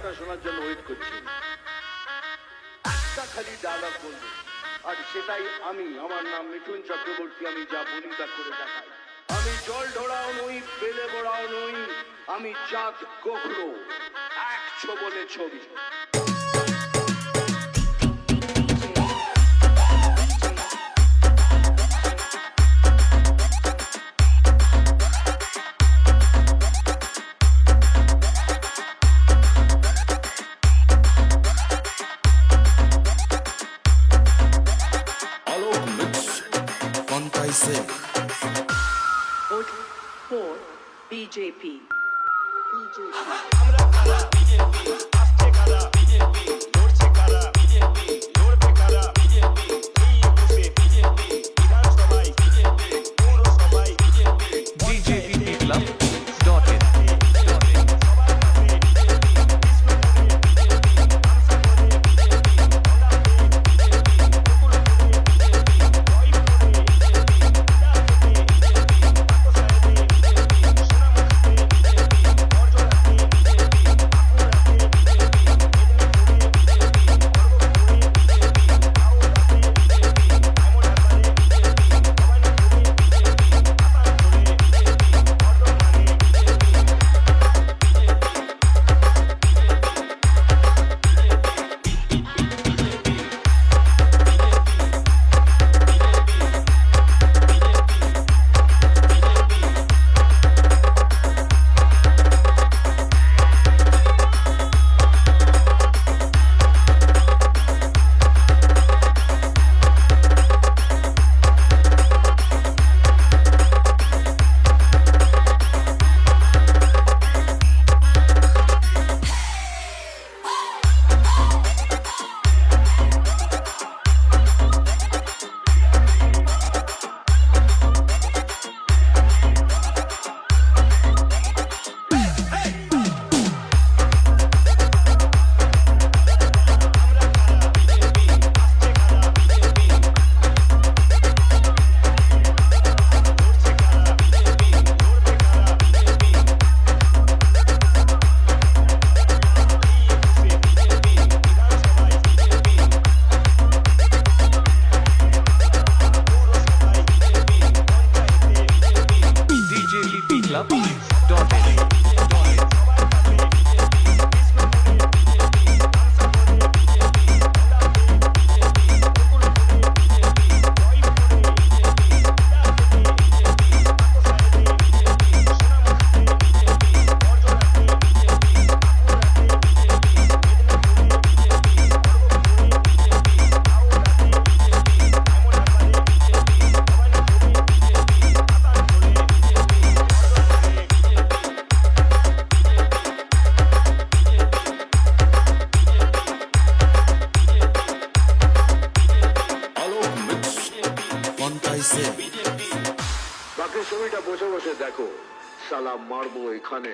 ডায়লগটা শোনার জন্য ওয়েট করছি। একটা খালি ডায়লগ বলবো, আর সেটাই আমি। আমার নাম মিঠুন চক্রবর্তী। আমি যা বলি তা করে দেখাই। আমি জল ঢোড়াও নই, বেলে বড়াও নই, আমি চাঁদ গোখরো, এক ছবলে ছবি। Vote for BJP. বাকি ছবিটা বসে বসে দেখো, সালা মারবো এখানে।